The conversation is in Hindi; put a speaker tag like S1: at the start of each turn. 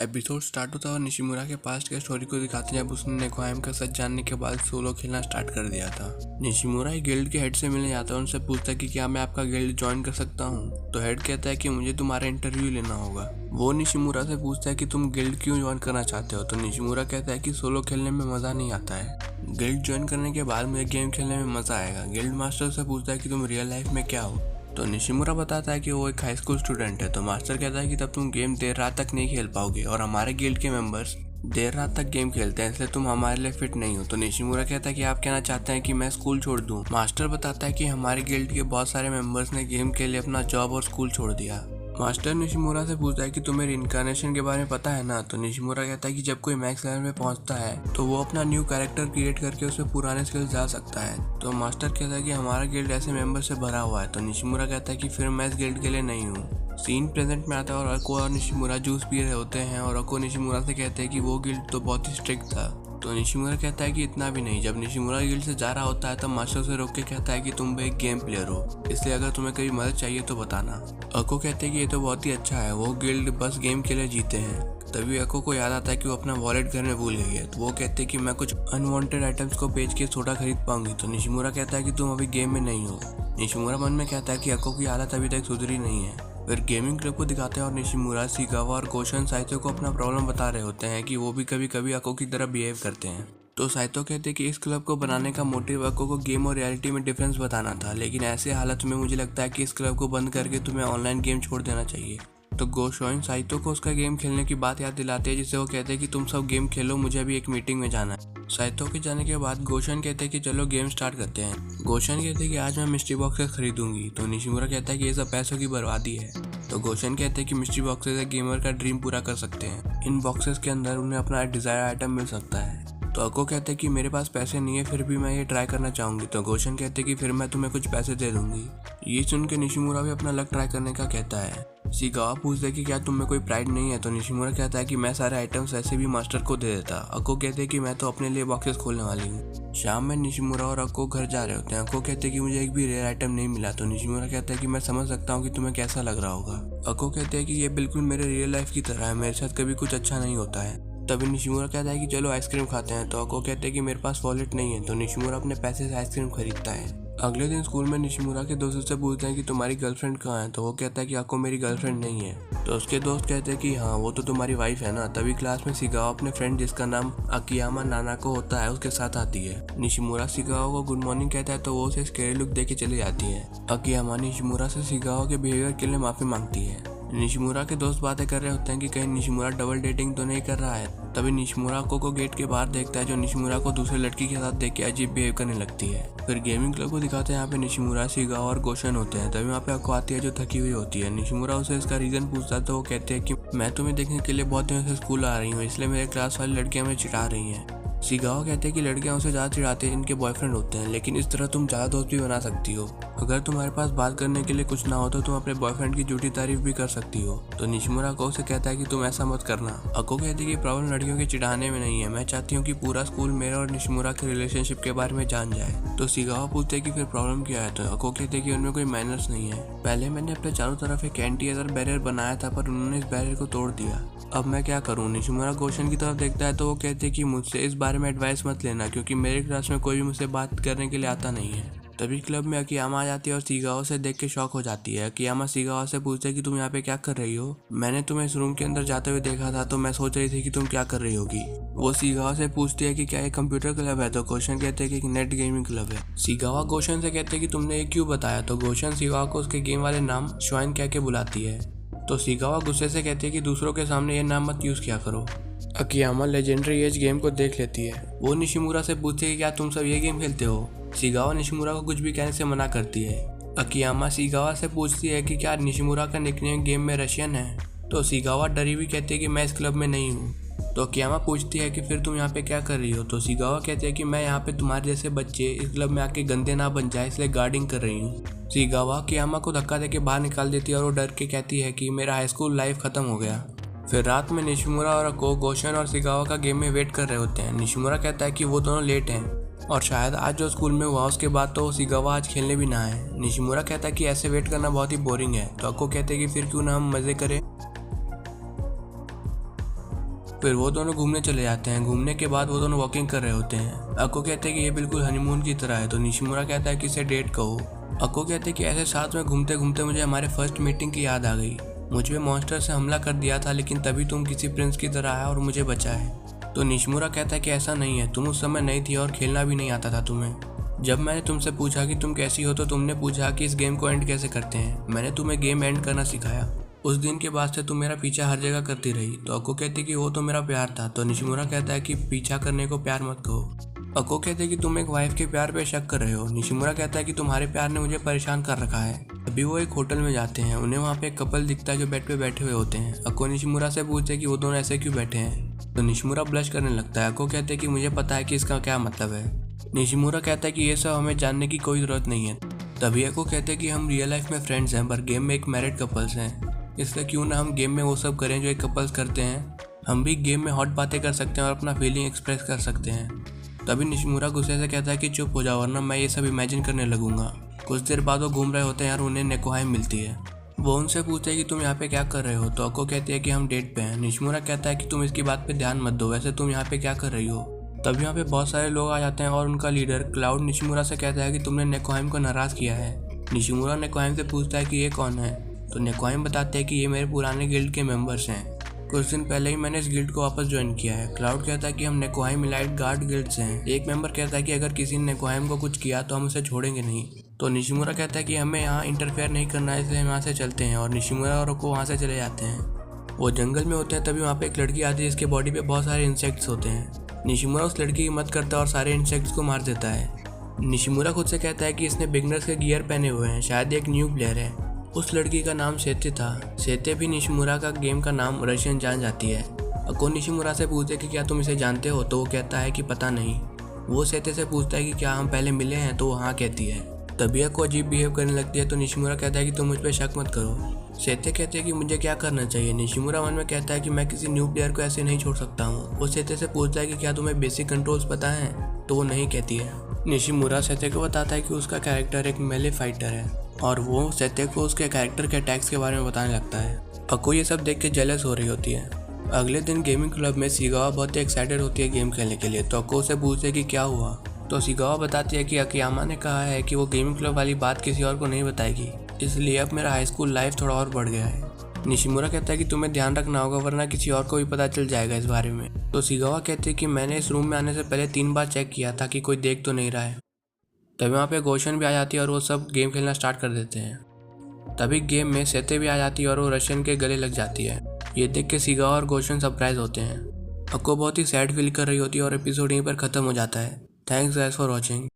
S1: एपिसोड स्टार्ट होता है और निशिमुरा के पास्ट के स्टोरी को दिखाते हैं जब उसने नेकोआम का सच जानने के बाद सोलो खेलना स्टार्ट कर दिया था। निशिमुरा एक गिल्ड के हेड से मिलने जाता है, उनसे पूछता है कि क्या मैं आपका गिल्ड ज्वाइन कर सकता हूँ। तो हेड कहता है कि मुझे तुम्हारा इंटरव्यू लेना होगा। वो निशिमुरा से पूछता है कि तुम गिल्ड क्यों ज्वाइन करना चाहते हो। तो निशिमुरा कहता है कि सोलो खेलने में मजा नहीं आता है, गिल्ड ज्वाइन करने के बाद मुझे गेम खेलने में मजा आएगा। गिल्ड मास्टर से पूछता है कि तुम रियल लाइफ में क्या हो। तो निशिमुरा बताता है कि वो एक हाई स्कूल स्टूडेंट है। तो मास्टर कहता है कि तब तुम गेम देर रात तक नहीं खेल पाओगे और हमारे गिल्ड के मेंबर्स देर रात तक गेम खेलते हैं, इसलिए तुम हमारे लिए फिट नहीं हो। तो निशिमुरा कहता है कि आप कहना चाहते हैं कि मैं स्कूल छोड़ दूं। मास्टर बताता है कि हमारे गिल्ड के बहुत सारे मेंबर्स ने गेम के लिए अपना जॉब और स्कूल छोड़ दिया। मास्टर निशिमुरा से पूछता है कि तुम्हें रिइंकार्नेशन के बारे में पता है ना। तो निशिमुरा कहता है कि जब कोई मैक्स लेवल में पहुंचता है तो वो अपना न्यू कैरेक्टर क्रिएट करके उसमें पुराने स्किल्स डाल सकता है। तो मास्टर कहता है कि हमारा गिल्ड ऐसे मेंबर से भरा हुआ है। तो निशिमुरा कहता है कि फिर मैं इस गिल्ड के लिए नहीं हूँ। सीन प्रेजेंट में आता है और अको और निशिमुरा जूस पी रहे होते हैं और अको निशिमुरा से कहते हैं कि वो गिल्ड तो बहुत ही स्ट्रिक्ट था। तो निशिमुरा कहता है कि इतना भी नहीं। जब निशिमुरा गिल्ड से जा रहा होता है तब मास्टर से रोक के कहता है कि तुम भी एक गेम प्लेयर हो, इसलिए अगर तुम्हें कभी मदद चाहिए तो बताना। अको कहते हैं कि ये तो बहुत ही अच्छा है, वो गिल्ड बस गेम के लिए जीते हैं। तभी अको को याद आता है कि वो अपना वॉलेट घर में भूल गई है। तो वो कहते हैं कि मैं कुछ अनवांटेड आइटम्स को बेच के सोडा खरीद पाऊंगी। तो निशिमुरा कहता है कि तुम अभी गेम में नहीं हो। निशिमुरा मन में कहता है कि अको की हालत अभी तक सुधरी नहीं है। फिर गेमिंग क्लब को दिखाते हैं और निशिमुरा, सिगावा और गोशन साइतो को अपना प्रॉब्लम बता रहे होते हैं कि वो भी कभी कभी अको की तरह बिहेव करते हैं। तो साइतो कहते हैं कि इस क्लब को बनाने का मोटिव अको को गेम और रियलिटी में डिफरेंस बताना था, लेकिन ऐसे हालत में मुझे लगता है कि इस क्लब को बंद करके तुम्हें ऑनलाइन गेम छोड़ देना चाहिए। तो गोशोइन साइतो को उसका गेम खेलने की बात याद दिलाते हैं, जिससे वो कहते हैं कि तुम सब गेम खेलो, मुझे अभी एक मीटिंग में जाना है। साइतो के जाने के बाद गोशन कहते हैं कि चलो गेम स्टार्ट करते हैं। गोशन कहते हैं कि आज मैं मिस्ट्री बॉक्सेस खरीदूंगी। तो निशिमुरा कहता है कि ये सब पैसों की बर्बादी है। तो गोशन कहते हैं कि मिस्ट्री बॉक्सेस एक गेमर का ड्रीम पूरा कर सकते हैं, इन बॉक्सेस के अंदर उन्हें अपना डिजायर आइटम मिल सकता है। तो अको कहते हैं कि मेरे पास पैसे नहीं है, फिर भी मैं ये ट्राई करना चाहूंगी। तो गोशन कहते हैं कि फिर मैं तुम्हें कुछ पैसे दे दूंगी। ये सुन के निशिमुरा भी अपना लक ट्राई करने का कहता है। सिगावा पूछता है कि क्या तुम में कोई प्राइड नहीं है। तो निशिमुरा कहता है कि मैं सारे आइटम्स ऐसे भी मास्टर को दे देता। अको कहते हैं कि मैं तो अपने लिए बॉक्सेस खोलने वाली हूँ। शाम में निशिमुरा और अको घर जा रहे होते हैं। अको कहते हैं कि मुझे एक भी रेयर आइटम नहीं मिला। तो निशिमुरा कहता है कि मैं समझ सकता हूँ कि तुम्हें कैसा लग रहा होगा। अको कहते हैं कि ये बिल्कुल मेरे रियल लाइफ की तरह है, मेरे साथ कभी कुछ अच्छा नहीं होता है। तभी निशिमुरा कहता है कि चलो आइसक्रीम खाते हैं। तो अको कहते हैं कि मेरे पास वॉलेट नहीं है। तो निशिमुरा अपने पैसे से आइसक्रीम खरीदता है। अगले दिन स्कूल में निशिमुरा के दोस्तों से पूछते हैं कि तुम्हारी गर्लफ्रेंड कहाँ है। तो वो कहता है कि अको मेरी गर्लफ्रेंड नहीं है। तो उसके दोस्त कहते हैं कि हाँ, वो तो तुम्हारी वाइफ है ना। तभी क्लास में सिगावा अपने फ्रेंड जिसका नाम अकियामा नानाको होता है उसके साथ आती है। निशिमुरा सिगावा को गुड मॉर्निंग कहता है तो वो उसे स्कैरी लुक देके चली जाती है। अकियामा निशिमुरा से सिगावा के बिहेवियर के लिए माफी मांगती है। निशिमुरा के दोस्त बातें कर रहे होते हैं कि कहीं निशिमुरा डबल डेटिंग तो नहीं कर रहा है। तभी निशिमुरा अको को गेट के बाहर देखता है, जो निशिमुरा को दूसरे लड़की के साथ देख के अजीब बिहेव करने लगती है। फिर गेमिंग क्लब को दिखाते हैं, यहाँ पे निशिमुरा, सिगावा और गोशन होते हैं। तभी वहाँ पे अको आती है जो थकी हुई होती है। निशिमुरा उसे इसका रीजन पूछता है तो वो कहते हैं कि मैं तुम्हें देखने के लिए बहुत दिनों से स्कूल आ रही हूँ, इसलिए मेरे क्लास वाली लड़कियां मुझे चिढ़ा रही हैं। सिगावा कहते हैं कि लड़कियां उसे ज़्यादा चिढ़ाते हैं इनके बॉयफ्रेंड होते हैं, लेकिन इस तरह तुम ज़्यादा दोस्त भी बना सकती हो। अगर तुम्हारे पास बात करने के लिए कुछ ना हो तो तुम अपने बॉयफ्रेंड की झूठी तारीफ भी कर सकती हो। तो निशिमुरा अको से कहता है कि तुम ऐसा मत करना। अको कहती है कि प्रॉब्लम लड़कियों के चिढ़ाने में नहीं है, मैं चाहती हूँ कि पूरा स्कूल मेरे और निशिमुरा के रिलेशनशिप के बारे में जान जाए। तो सिगावा पूछते हैं कि फिर प्रॉब्लम क्या है। तो अको कहते हैं कि उनमें कोई मैनर्स नहीं है। पहले मैंने अपने चारों तरफ एक एंटी एयर बैरियर बनाया था, पर उन्होंने इस बैरियर को तोड़ दिया, अब मैं क्या करूँ। निशिमुरा गोशन की तरफ देखता है तो वो कहते हैं कि मुझसे इस बारे में एडवाइस मत लेना, क्योंकि मेरे क्लास में कोई भी मुझसे बात करने के लिए आता नहीं है। तभी क्लब में अकियामा आ जाती है और सिगावा से देख के शॉक हो जाती है। अकियामा सिगावा से पूछते है कि तुम यहाँ पे क्या कर रही हो, मैंने तुम्हें इस रूम के अंदर जाते हुए देखा था, तो मैं सोच रही थी कि तुम क्या कर रही होगी। वो सिगावा से पूछती है कि क्या ये कंप्यूटर क्लब है। तो गोशन कहते हैं कि एक नेट गेमिंग क्लब है। सिगावा गोशन से कहते हैं कि तुमने ये क्यों बताया। तो गोशन सिगावा को उसके गेम वाले नाम श्वाइन कह के बुलाती है। तो सिगावा गुस्से से कहती है कि दूसरों के सामने ये नाम मत यूज किया करो। अकियामा लेजेंडरी एज गेम को देख लेती है। वो निशिमुरा से पूछती है कि क्या तुम सब ये गेम खेलते हो। सिगावा निशिमुरा को कुछ भी कहने से मना करती है। अकियामा सिगावा से पूछती है कि क्या निशिमुरा का निकनेम गेम में रशियन है। तो सिगावा डरी हुई कहती है कि मैं इस क्लब में नहीं हूँ। तो अकियामा पूछती है कि फिर तुम यहाँ पे क्या कर रही हो। तो सिगावा कहते हैं कि मैं यहाँ पे तुम्हारे जैसे बच्चे इस क्लब में आके गंदे ना बन जाए, इसलिए गार्डिंग कर रही हूँ। सिगावा अकियामा को धक्का देके बाहर निकाल देती है और वो डर के कहती है कि मेरा हाई स्कूल लाइफ खत्म हो गया। फिर रात में निशिमुरा और अको गोशन और सिगावा का गेम में वेट कर रहे होते हैं। निशिमुरा कहता है कि वो दोनों लेट हैं और शायद आज जो स्कूल में हुआ उसके बाद तो सिगावा आज खेलने भी ना है। निशिमुरा कहता है कि ऐसे वेट करना बहुत ही बोरिंग है। तो अको कहते हैं कि फिर क्यों ना हम मजे करें। फिर वो दोनों घूमने चले जाते हैं। घूमने के बाद वो दोनों वॉकिंग कर रहे होते हैं। अक्को कहते हैं कि ये बिल्कुल हनीमून की तरह है, तो निशिमुरा कहता है कि इसे डेट कहो। अक्को कहते हैं कि ऐसे साथ में घूमते घूमते मुझे हमारे फर्स्ट मीटिंग की याद आ गई। मुझ पे मॉन्स्टर से हमला कर दिया था, लेकिन तभी तुम किसी प्रिंस की तरह आया और मुझे बचाए। तो निशिमुरा कहता है कि ऐसा नहीं है, तुम उस समय नहीं थी और खेलना भी नहीं आता था तुम्हें। जब मैंने तुमसे पूछा कि तुम कैसी हो तो तुमने पूछा कि इस गेम को एंड कैसे करते हैं। मैंने तुम्हें गेम एंड करना सिखाया। उस दिन के बाद से तुम मेरा पीछा हर जगह करती रही। तो अक्को कहती कि वो तो मेरा प्यार था। तो निशिमुरा कहता है कि पीछा करने को प्यार मत कहो। अक्को कहते कि तुम एक वाइफ के प्यार पे शक कर रहे हो। निशिमुरा कहता है कि तुम्हारे प्यार ने मुझे परेशान कर रखा है। अभी वो एक होटल में जाते हैं। उन्हें वहाँ पे एक कपल दिखता है जो बेड पे बैठे हुए होते हैं। अक्को निशिमुरा से पूछते कि वो दोनों ऐसे क्यों बैठे हैं। तो निशिमुरा ब्लश करने लगता है। अक्को कहते कि मुझे पता है कि इसका क्या मतलब है। निशिमुरा कहता है कि ये सब हमें जानने की कोई ज़रूरत नहीं है। तभी अक्को कहते हैं कि हम रियल लाइफ में फ्रेंड्स हैं, पर गेम में एक मैरिड कपल्स हैं। इसलिए क्यों ना हम गेम में वो सब करें जो एक कपल्स करते हैं। हम भी गेम में हॉट बातें कर सकते हैं और अपना फीलिंग एक्सप्रेस कर सकते हैं। तभी निशिमुरा गुस्से से कहता है कि चुप हो जाओ, वरना मैं ये सब इमेजिन करने लगूंगा। कुछ देर बाद वो घूम रहे होते हैं और उन्हें नेकोहाई मिलती है। वो उनसे पूछते हैं कि तुम यहाँ पे क्या कर रहे हो। तो अक्को कहती है कि हम डेट पे हैं। निशिमुरा कहता है कि तुम इसकी बात पे ध्यान मत दो, वैसे तुम यहाँ पे क्या कर रही हो। तब यहाँ पे बहुत सारे लोग आ जाते हैं और उनका लीडर क्लाउड निशिमुरा से कहता है कि तुमने नेकोहाइम को नाराज किया है। निशिमुरा नेकोहाइम से पूछता है कि ये कौन है। तो नेकोहाइम बताते हैं कि ये मेरे पुराने गिल्ड के मेंबर्स हैं। कुछ दिन पहले ही मैंने इस गिल्ड को वापस ज्वाइन किया है। क्लाउड कहता है कि हम नेकोहाइम इलाइट गार्ड गिल्ड से हैं। एक मेंबर कहता है कि अगर किसी ने नेकोहाइम को कुछ किया तो हम उसे छोड़ेंगे नहीं। तो निशिमुरा कहता है कि हमें यहाँ इंटरफेयर नहीं करना है, इसलिए हम यहाँ से चलते हैं। और निशिमुरा और को वहाँ से चले जाते हैं। वो जंगल में होते हैं। तभी वहाँ पे एक लड़की आती है जिसके बॉडी पे बहुत सारे इंसेक्ट्स होते हैं। निशिमुरा उस लड़की की मदद करता है और सारे इंसेक्ट्स को मार देता है। निशिमुरा खुद से कहता है कि इसने बिगनर्स के गियर पहने हुए हैं, शायद एक न्यू प्लेयर है। उस लड़की का नाम सेते था। सेते भी निशिमुरा का गेम का नाम रशियन जान जाती है। अक्को निशिमुरा से पूछते कि क्या तुम इसे जानते हो। तो वो कहता है कि पता नहीं। वो सेते से पूछता है कि क्या हम पहले मिले हैं। तो वो हाँ कहती है। तभी अक्को अजीब बिहेव करने लगती है। तो निशिमुरा कहता है कि तुम मुझ पर शक मत करो। सेते कहते हैं कि मुझे क्या करना चाहिए। निशिमुरा मन में कहता है कि मैं किसी न्यू प्लेयर को ऐसे नहीं छोड़ सकता हूँ। वो सेते से पूछता है कि क्या तुम्हें बेसिक कंट्रोल्स पता है। तो वो नहीं कहती है। निशिमुरा सेते को बताता है कि उसका कैरेक्टर एक मेले फाइटर है और वो सेते को उसके कैरेक्टर के अटैक्स के बारे में बताने लगता है। अक्को ये सब देख के जेलस हो रही होती है। अगले दिन गेमिंग क्लब में सिगावा बहुत ही एक्साइटेड होती है गेम खेलने के लिए। तो अक्को से पूछते कि क्या हुआ। तो सिगावा बताती है कि अकियामा ने कहा है कि वो गेमिंग क्लब वाली बात किसी और को नहीं बताएगी, इसलिए अब मेरा हाई स्कूल लाइफ थोड़ा और बढ़ गया है। निशिमुरा कहता है कि तुम्हें ध्यान रखना होगा, वरना किसी और को भी पता चल जाएगा इस बारे में। तो सिगावा कहते हैं कि मैंने इस रूम में आने से पहले 3 बार चेक किया था कि कोई देख तो नहीं रहा है। तभी वहाँ पे गोशन भी आ जाती है और वो सब गेम खेलना स्टार्ट कर देते हैं। तभी गेम में सेते भी आ जाती है और वो रशियन के गले लग जाती है। ये देख के सिगावा और गोशन सरप्राइज होते हैं। अक्को बहुत ही सैड फील कर रही होती है और एपिसोड यहीं पर खत्म हो जाता है। Thanks guys for watching.